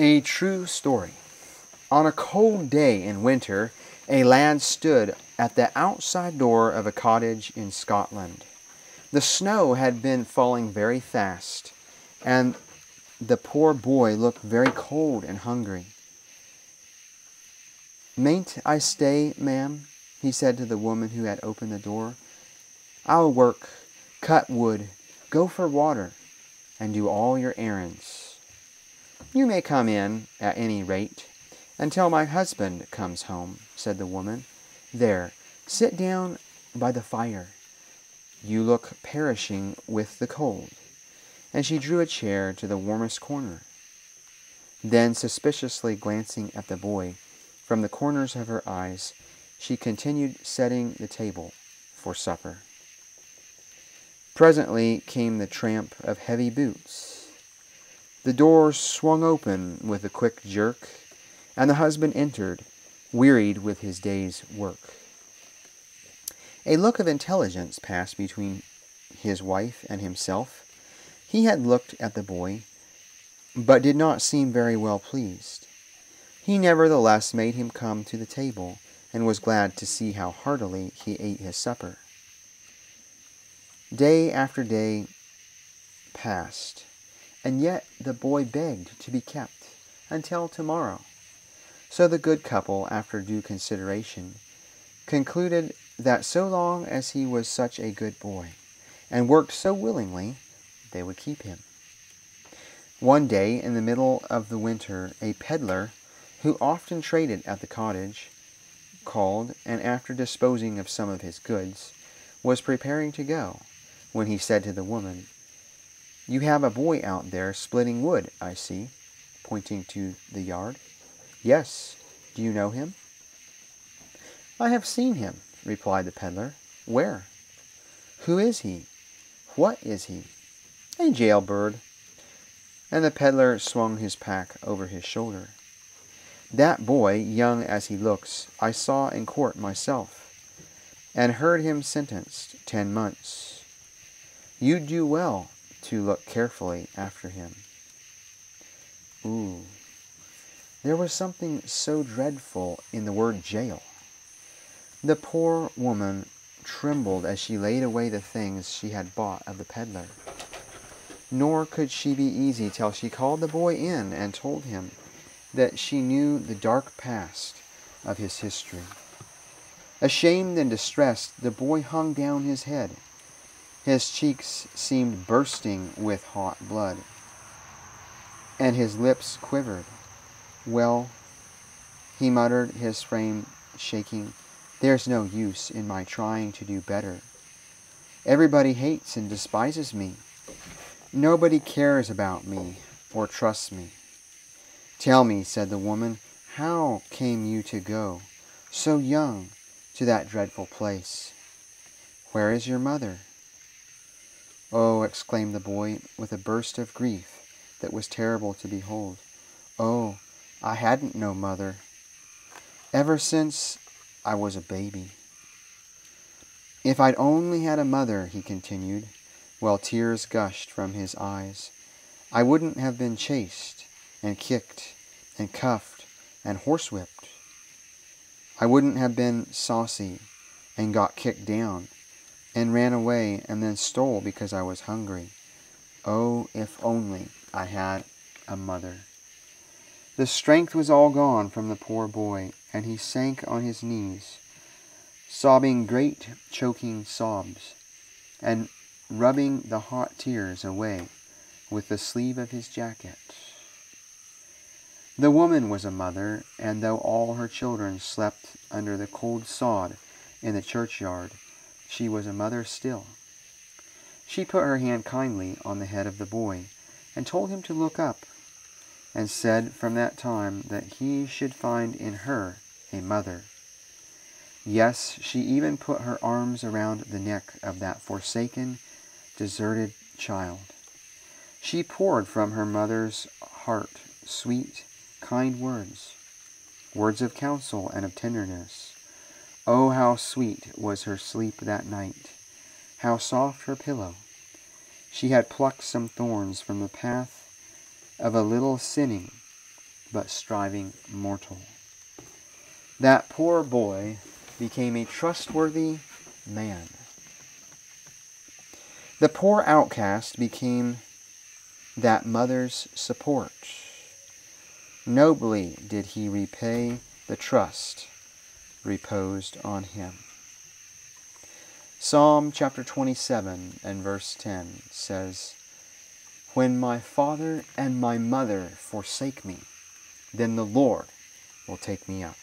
A true story. On a cold day in winter, a lad stood at the outside door of a cottage in Scotland. The snow had been falling very fast, and the poor boy looked very cold and hungry. "Mayn't I stay, ma'am?" he said to the woman who had opened the door. "I'll work, cut wood, go for water, and do all your errands." "You may come in, at any rate, until my husband comes home," said the woman. "There, sit down by the fire. You look perishing with the cold." And she drew a chair to the warmest corner. Then, suspiciously glancing at the boy from the corners of her eyes, she continued setting the table for supper. Presently came the tramp of heavy boots. The door swung open with a quick jerk, and the husband entered, wearied with his day's work. A look of intelligence passed between his wife and himself. He had looked at the boy, but did not seem very well pleased. He nevertheless made him come to the table, and was glad to see how heartily he ate his supper. Day after day passed, and yet the boy begged to be kept until tomorrow. So the good couple, after due consideration, concluded that so long as he was such a good boy, and worked so willingly, they would keep him. One day, in the middle of the winter, a peddler, who often traded at the cottage, called, and after disposing of some of his goods, was preparing to go, when he said to the woman, "You have a boy out there splitting wood, I see," pointing to the yard. "Yes. Do you know him?" "I have seen him," replied the peddler. "Where?" "Who is he? What is he?" "A jailbird." And the peddler swung his pack over his shoulder. "That boy, young as he looks, I saw in court myself, and heard him sentenced 10 months. You do well to look carefully after him." Ooh. There was something so dreadful in the word jail. The poor woman trembled as she laid away the things she had bought of the peddler. Nor could she be easy till she called the boy in and told him that she knew the dark past of his history. Ashamed and distressed, the boy hung down his head. His cheeks seemed bursting with hot blood, and his lips quivered. "Well," he muttered, his frame shaking, "there's no use in my trying to do better. Everybody hates and despises me. Nobody cares about me or trusts me." "Tell me," said the woman, "how came you to go, so young, to that dreadful place? Where is your mother?" "Oh," exclaimed the boy, with a burst of grief that was terrible to behold. "Oh, I hadn't no mother, ever since I was a baby." "If I'd only had a mother," he continued, while tears gushed from his eyes, "I wouldn't have been chased and kicked and cuffed and horsewhipped. I wouldn't have been saucy and got kicked down and ran away and then stole because I was hungry. Oh, if only I had a mother." The strength was all gone from the poor boy, and he sank on his knees, sobbing great choking sobs, and rubbing the hot tears away with the sleeve of his jacket. The woman was a mother, and though all her children slept under the cold sod in the churchyard, she was a mother still. She put her hand kindly on the head of the boy, and told him to look up, and said from that time that he should find in her a mother. Yes, she even put her arms around the neck of that forsaken, deserted child. She poured from her mother's heart sweet, kind words, words of counsel and of tenderness. Oh, how sweet was her sleep that night, how soft her pillow. She had plucked some thorns from the path of a little sinning but striving mortal. That poor boy became a trustworthy man. The poor outcast became that mother's support. Nobly did he repay the trust reposed on him. Psalm chapter 27 and verse 10 says, "When my father and my mother forsake me, then the Lord will take me up."